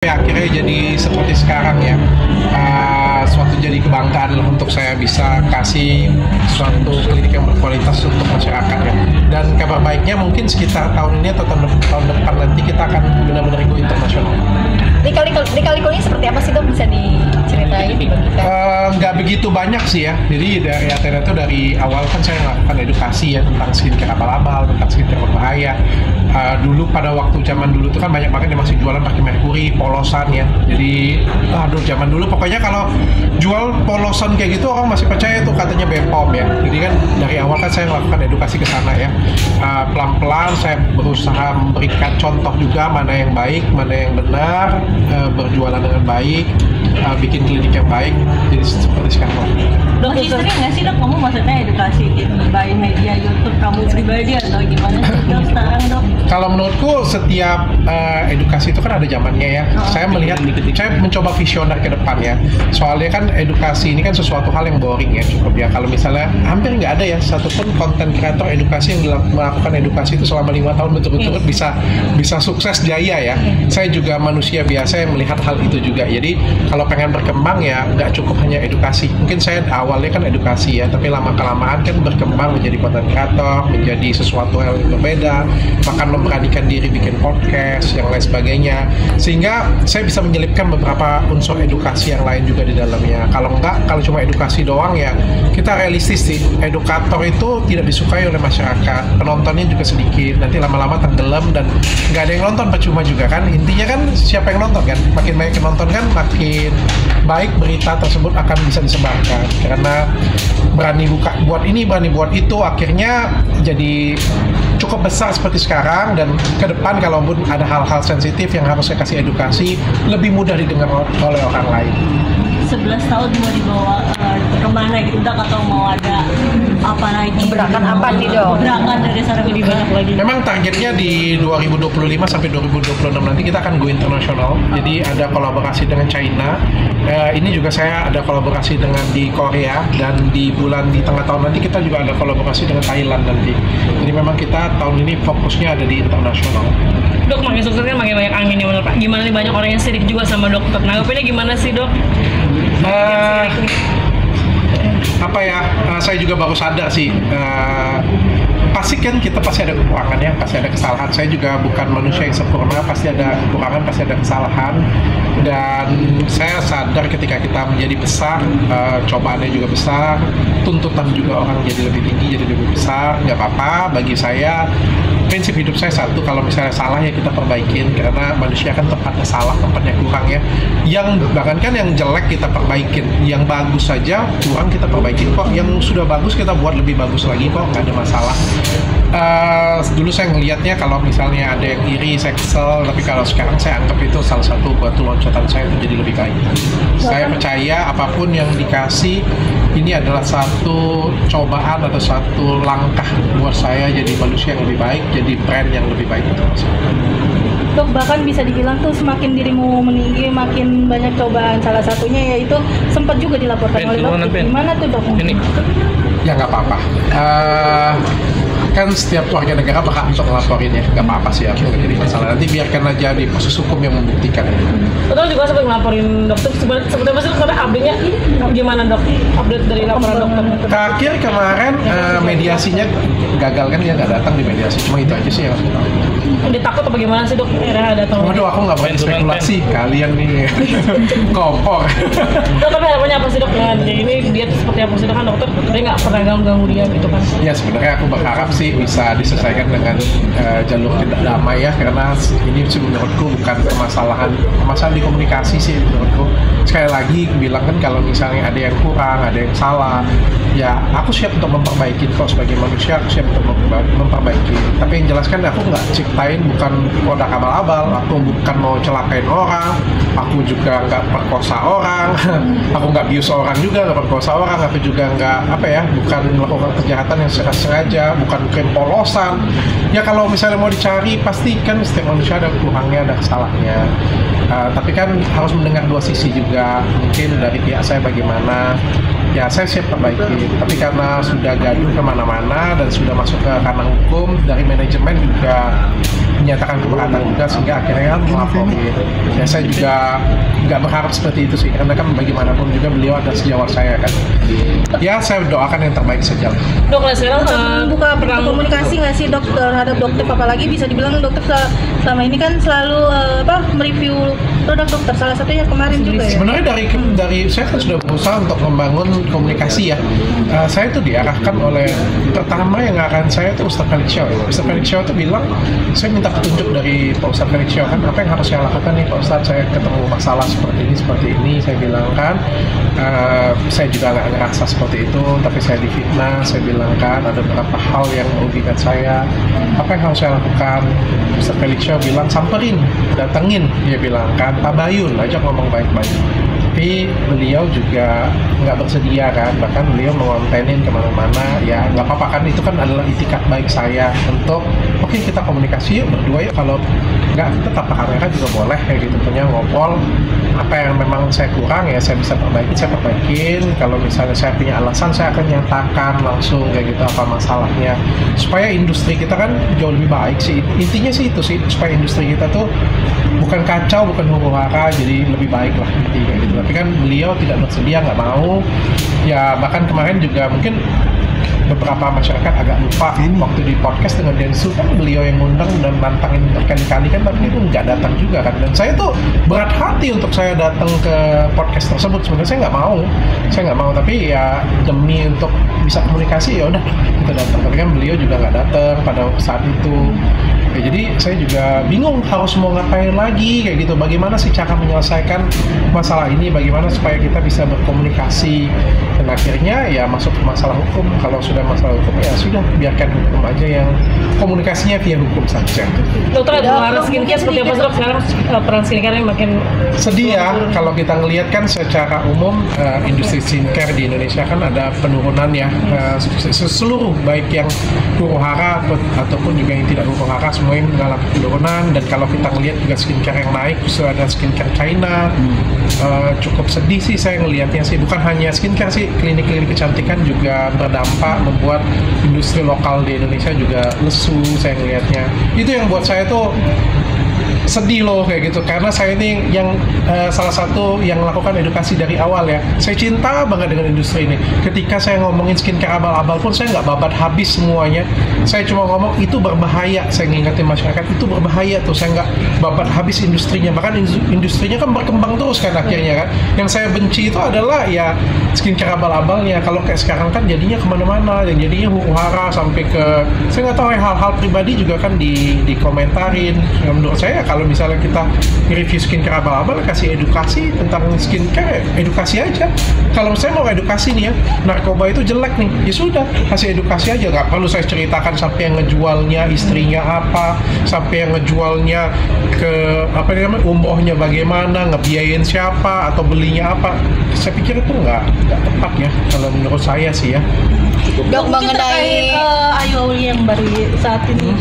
Akhirnya jadi seperti sekarang ya, suatu jadi kebanggaan untuk saya bisa kasih suatu klinik yang berkualitas untuk masyarakat ya. Dan kabar baiknya mungkin sekitar tahun ini atau tahun depan nanti kita akan benar-benar go internasional. Di Kali-Kali seperti apa sih dok, bisa diceritain bagi kita? Nggak begitu banyak sih ya. Jadi dari Athena itu dari awal kan saya melakukan edukasi ya tentang skincare abal-abal, tentang skincare berbahaya. Dulu pada waktu zaman dulu itu kan banyak banget yang masih jualan pakai merkuri, polosan ya. Jadi zaman dulu pokoknya kalau jual polosan kayak gitu orang masih percaya tuh katanya BPOM ya. Jadi kan dari awal kan saya melakukan edukasi ke sana ya. Pelan-pelan saya berusaha memberikan contoh juga mana yang baik, mana yang benar, berjualan dengan baik, bikin klinik yang baik. Jadi seperti sekarang. Dok, sering nggak sih dok kamu maksudnya edukasi gitu by media YouTube kamu pribadi atau gimana sih dok sekarang dok? Kalau menurutku setiap edukasi itu kan ada zamannya ya. Saya melihat, saya mencoba visioner ke depan ya. Soalnya kan edukasi ini kan sesuatu hal yang boring ya cukup ya. Kalau misalnya hampir nggak ada ya satupun konten kreator edukasi yang melakukan edukasi itu selama 5 tahun betul-betul bisa sukses jaya ya. Saya juga manusia biasa yang melihat hal itu juga. Jadi kalau pengen berkembang ya nggak cukup hanya edukasi. Mungkin saya awalnya kan edukasi ya, tapi lama-kelamaan kan berkembang menjadi konten kreator, menjadi sesuatu hal yang berbeda, bahkan memberanikan diri bikin podcast, yang lain sebagainya. Sehingga saya bisa menyelipkan beberapa unsur edukasi yang lain juga di dalamnya. Kalau cuma edukasi doang ya, kita realistis sih, edukator itu tidak disukai oleh masyarakat, penontonnya juga sedikit, nanti lama-lama tenggelam dan nggak ada yang nonton, percuma juga kan. Intinya kan siapa yang nonton kan, makin banyak yang nonton kan makin baik berita tersebut akan bisa disebarkan. Karena berani buat ini, berani buat itu, akhirnya jadi cukup besar seperti sekarang. Dan ke depan kalaupun ada hal-hal sensitif yang harus saya kasih edukasi, lebih mudah didengar oleh orang lain. 11 tahun mau dibawa kemana gitu dok, atau mau ada apa lagi? Gerakan apa nih dok? Gerakan dari sekarang lebih banyak lagi. Memang targetnya di 2025 sampai 2026 nanti kita akan go internasional. Jadi ada kolaborasi dengan China. Ini juga saya ada kolaborasi dengan di Korea, dan di tengah tahun nanti kita juga ada kolaborasi dengan Thailand nanti. Jadi memang kita tahun ini fokusnya ada di internasional. Dok, makin sukses kan makin banyak angin ya menurut Pak. Gimana nih, banyak orang yang sirik juga sama dokter. Nanggapinnya gimana sih dok? Saya juga baru sadar sih, pasti kan kita pasti ada kekurangan ya, pasti ada kesalahan. Saya juga bukan manusia yang sempurna, pasti ada kekurangan, pasti ada kesalahan. Dan saya sadar ketika kita menjadi besar, cobaannya juga besar, tuntutan juga orang jadi lebih tinggi, jadi lebih besar. Nggak apa-apa, bagi saya prinsip hidup saya satu, kalau misalnya salah ya kita perbaikin, karena manusia kan tempatnya salah, tempatnya kurang ya. Yang bahkan kan yang jelek kita perbaikin, yang bagus saja kurang kita perbaikin kok, yang sudah bagus kita buat lebih bagus lagi kok, nggak ada masalah. Dulu saya ngelihatnya kalau misalnya ada yang iri, saya kesel, tapi kalau sekarang saya anggap itu salah satu batu loncatan saya untuk jadi lebih baik. Saya percaya apapun yang dikasih ini adalah satu cobaan atau satu langkah buat saya jadi manusia yang lebih baik, jadi brand yang lebih baik untuk masyarakat. Dok, bahkan bisa dibilang tuh semakin dirimu meninggi makin banyak cobaan. Salah satunya yaitu sempat juga dilaporkan oleh dokter. Gimana tuh dok? Ya nggak apa-apa. Kan setiap warga negara berhak untuk ngelaporin ya, nggak apa-apa sih, aku nggak jadi masalah. Nanti biarkan aja di proses hukum yang membuktikan. Betul juga sempat ngelaporin dokter. Sebenarnya masih update-nya gimana dok? Update dari laporan dokter. Terakhir kemarin mediasinya gagal kan, dia nggak datang di mediasi. Cuma itu aja sih yang aku tahu. Dia takut apa gimana sih dok? Akhirnya datang. Waduh, aku nggak berani spekulasi. Kalian nih kompor. Dok, tapi harapannya apa sih dok? Dengan ini dia seperti apa sih dok, kan dokter? Dia nggak pernah ganggu dia gitu kan? Ya sebenarnya aku berharap sih bisa diselesaikan dengan jalur tidak damai ya, karena ini sih menurutku bukan permasalahan di komunikasi sih menurutku. Sekali lagi bilang kan, kalau misalnya ada yang kurang, ada yang salah, ya aku siap untuk memperbaiki kok. Sebagai manusia aku siap untuk memperbaiki. Tapi yang jelas kan aku nggak ciptain, bukan produk abal-abal, aku bukan mau celakain orang, aku juga nggak perkosa orang, aku nggak bius orang juga, nggak perkosa orang, aku juga nggak bukan melakukan kejahatan yang sengaja, bukan krim polosan. Ya kalau misalnya mau dicari, pasti kan setiap manusia ada kurangnya, ada kesalahannya. Tapi tapi kan harus mendengar dua sisi juga, mungkin dari pihak saya bagaimana, ya saya siap perbaiki. Tapi karena sudah gaduh kemana-mana dan sudah masuk ke ranah hukum, dari manajemen juga menyatakan keberatan juga, sehingga akhirnya melaporin. Ya saya juga nggak berharap seperti itu sih, karena kan bagaimanapun juga beliau ada sejawat saya kan. Ya saya doakan yang terbaik saja. Dok, sekarang buka komunikasi nggak sih dok terhadap dokter, apalagi bisa dibilang dokter selama ini kan selalu mereview produk dokter, salah satunya kemarin juga ya. Sebenarnya dari saya kan sudah berusaha untuk membangun komunikasi ya. Saya itu diarahkan oleh pertama yang akan saya itu Ustadz Felix Shaw. Ustadz Felix Shaw itu bilang, saya minta petunjuk dari Pak Ustadz Felix Shaw kan, apa yang harus saya lakukan nih Pak Ustadz, saya ketemu masalah seperti ini, saya bilang kan, saya juga nggak ngerasa seperti itu, tapi saya difitnah, saya bilang kan ada beberapa hal yang merugikan saya, apa yang harus saya lakukan? Ustadz Felix Shaw bilang, samperin, datengin, dia bilang kan, Pak Bayun, ajak ngomong baik-baik. Tapi beliau juga nggak bersedia kan, bahkan beliau mengontenin kemana-mana, ya nggak apa-apa kan, itu kan adalah itikat baik saya untuk oke, kita komunikasi yuk berdua yuk, kalau nggak tetap kamera juga boleh kayak gitu, punya ngobrol apa yang memang saya kurang ya saya bisa perbaiki, saya perbaikin. Kalau misalnya saya punya alasan, saya akan nyatakan langsung kayak gitu apa masalahnya, supaya industri kita kan jauh lebih baik sih, intinya sih itu sih, supaya industri kita tuh bukan kacau, bukan huru-hara, jadi lebih baik lah intinya gitu. Tapi kan beliau tidak bersedia, nggak mau ya, bahkan kemarin juga mungkin beberapa masyarakat agak lupa waktu di podcast dengan Densu kan beliau yang ngundang dan nantangin berkali-kali kan, tapi itu nggak datang juga kan, dan saya tuh berat hati untuk saya datang ke podcast tersebut. Sebenarnya saya nggak mau, tapi ya demi untuk bisa komunikasi ya udah kita datang, tapi kan beliau juga nggak datang pada saat itu. Ya, jadi saya juga bingung harus mau ngapain lagi kayak gitu, bagaimana sih cara menyelesaikan masalah ini, bagaimana supaya kita bisa berkomunikasi, dan akhirnya ya masuk ke masalah hukum. Kalau sudah masalah hukum ya sudah, biarkan hukum aja yang komunikasinya via hukum saja. Dokter, ada skincare seperti apa dok sekarang? Peran skincare-nya makin sedih ya kalau kita ngelihat kan secara umum industri skincare di Indonesia kan ada penurunan ya, seluruh baik yang huru-hara ataupun juga yang tidak huru-hara semuanya mengalami penurunan. Dan kalau kita ngelihat juga skincare yang naik, justru ada skincare China. Cukup sedih sih saya ngelihatnya sih, bukan hanya skincare sih, klinik-klinik kecantikan juga berdampak, membuat industri lokal di Indonesia juga lesu saya ngelihatnya. Itu yang buat saya tuh sedih loh kayak gitu, karena saya ini yang salah satu yang melakukan edukasi dari awal ya. Saya cinta banget dengan industri ini. Ketika saya ngomongin skincare abal-abal pun saya nggak babat habis semuanya. Saya cuma ngomong itu berbahaya, saya ngingetin masyarakat itu berbahaya tuh, saya nggak babat habis industrinya. Bahkan industrinya kan berkembang terus kan akhirnya kan. Yang saya benci itu adalah ya skincare abal-abalnya. Kalau kayak sekarang kan jadinya kemana-mana, yang jadinya huru-hara sampai ke, saya nggak tahu ya, hal-hal pribadi juga kan dikomentarin. Ya, menurut saya kalau misalnya kita review skincare abal-abal, kasih edukasi tentang skincare, edukasi aja. Kalau saya mau edukasi nih ya, narkoba itu jelek nih, ya sudah, kasih edukasi aja, nggak perlu saya ceritakan sampai yang ngejualnya istrinya apa, sampai yang ngejualnya ke apa namanya, umrohnya bagaimana, ngebiayain siapa atau belinya apa. Saya pikir itu nggak tepat ya, kalau menurut saya sih ya. Dok, mengenai Ayu yang baru saat ini